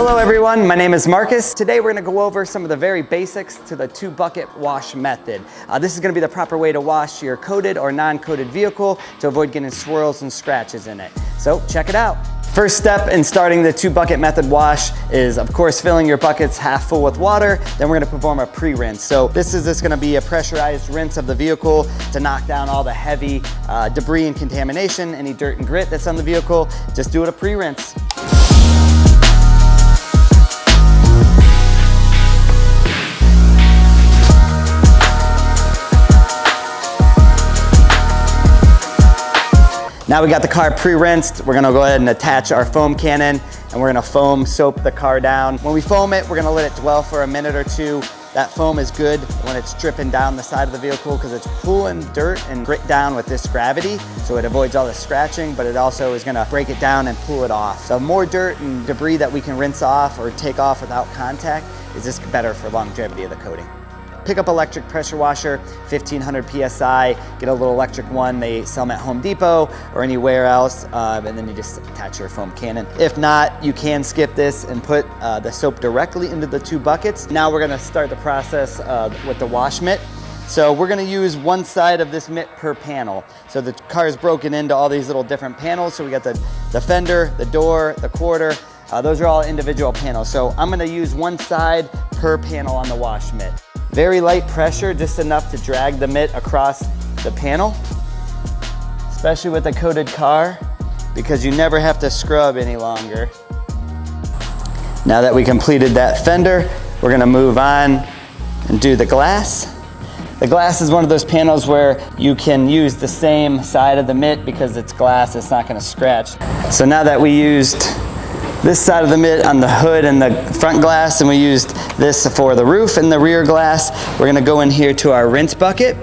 Hello everyone, my name is Marcus. Today we're going to go over some of the very basics to the 2-bucket wash method. This is going to be the proper way to wash your coated or non-coated vehicle to avoid getting swirls and scratches in it. So check it out. First step in starting the 2-bucket method wash is, of course, filling your buckets half full with water. Then we're going to perform a pre-rinse. So this is just going to be a pressurized rinse of the vehicle to knock down all the heavy debris and contamination, any dirt and grit that's on the vehicle. Just do it a pre-rinse. Now we got the car pre-rinsed, we're gonna go ahead and attach our foam cannon and we're gonna foam soap the car down. When we foam it, we're gonna let it dwell for a minute or two. That foam is good when it's dripping down the side of the vehicle because it's pulling dirt and grit down with this gravity. So it avoids all the scratching, but it also is gonna break it down and pull it off. So more dirt and debris that we can rinse off or take off without contact is just better for longevity of the coating. Pick up electric pressure washer, 1500 PSI, get a little electric one. They sell them at Home Depot or anywhere else, and then you just attach your foam cannon. If not, you can skip this and put the soap directly into the 2 buckets. Now we're gonna start the process with the wash mitt. So we're gonna use one side of this mitt per panel. So the car is broken into all these little different panels. So we got the fender, the door, the quarter. Those are all individual panels. So I'm gonna use one side per panel on the wash mitt. Very light pressure, just enough to drag the mitt across the panel, especially with a coated car, because you never have to scrub any longer. Now that we completed that fender, we're gonna move on and do the glass. The glass is one of those panels where you can use the same side of the mitt because it's glass, it's not gonna scratch. So now that we used this side of the mitt on the hood and the front glass, and we used this for the roof and the rear glass, we're gonna go in here to our rinse bucket.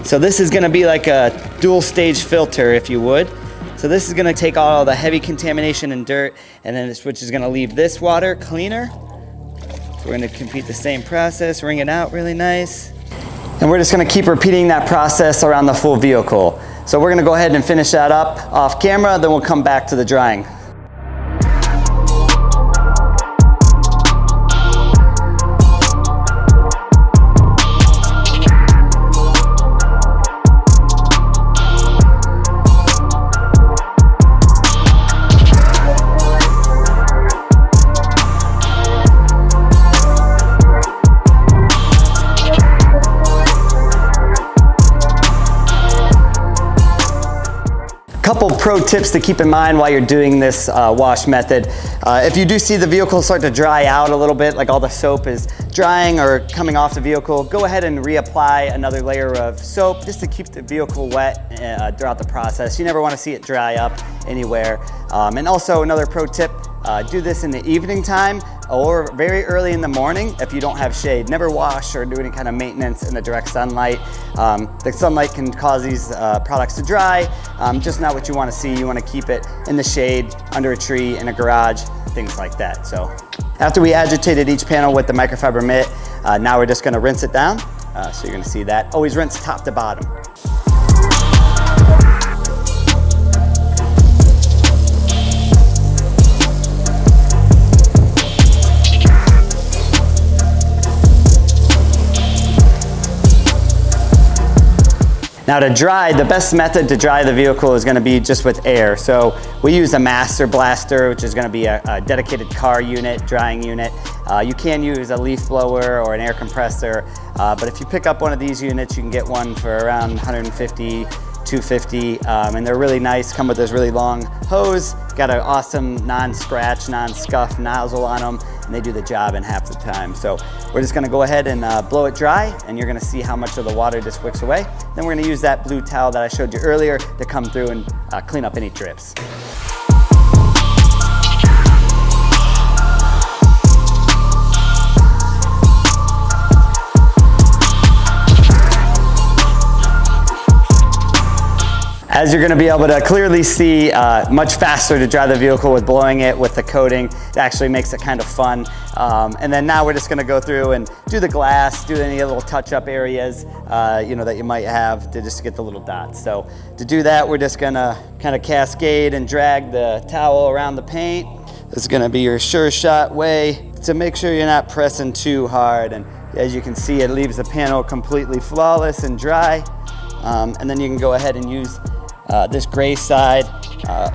So this is gonna be like a dual stage filter, if you would. So this is gonna take all the heavy contamination and dirt, and then which is gonna leave this water cleaner. So we're gonna repeat the same process, wring it out really nice. And we're just gonna keep repeating that process around the full vehicle. So we're gonna go ahead and finish that up off camera, then we'll come back to the drying. Couple pro tips to keep in mind while you're doing this wash method. If you do see the vehicle start to dry out a little bit, like all the soap is drying or coming off the vehicle, go ahead and reapply another layer of soap just to keep the vehicle wet throughout the process. You never want to see it dry up anywhere. And also another pro tip, do this in the evening time or very early in the morning if you don't have shade. Never wash or do any kind of maintenance in the direct sunlight. The sunlight can cause these products to dry, just not what you want to see. You want to keep it in the shade, under a tree, in a garage, things like that. So after we agitated each panel with the microfiber mitt, now we're just going to rinse it down. So you're going to see that. Always rinse top to bottom. Now to dry, the best method to dry the vehicle is gonna be just with air. So we use a master blaster, which is gonna be a dedicated car unit, drying unit. You can use a leaf blower or an air compressor, but if you pick up one of these units, you can get one for around 150, 250, and they're really nice, come with this really long hose, got an awesome non-scratch, non-scuff nozzle on them, and they do the job in half the time. So we're just gonna go ahead and blow it dry, and you're gonna see how much of the water just wicks away. Then we're gonna use that blue towel that I showed you earlier to come through and clean up any drips. As you're going to be able to clearly see, much faster to dry the vehicle with blowing it with the coating. It actually makes it kind of fun. And then now we're just going to go through and do the glass, do any little touch-up areas that you might have to just get the little dots. So to do that, we're just going to kind of cascade and drag the towel around the paint, This is gonna be your sure shot way to make sure you're not pressing too hard. And as you can see, it leaves the panel completely flawless and dry. And then you can go ahead and use this gray side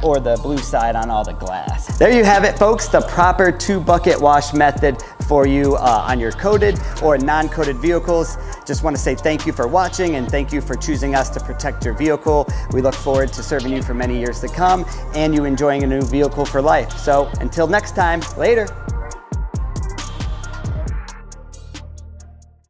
or the blue side on all the glass. There you have it, folks, the proper 2-bucket wash method for you on your coated or non-coated vehicles. Just want to say thank you for watching and thank you for choosing us to protect your vehicle. We look forward to serving you for many years to come and you enjoying a new vehicle for life. So until next time, later.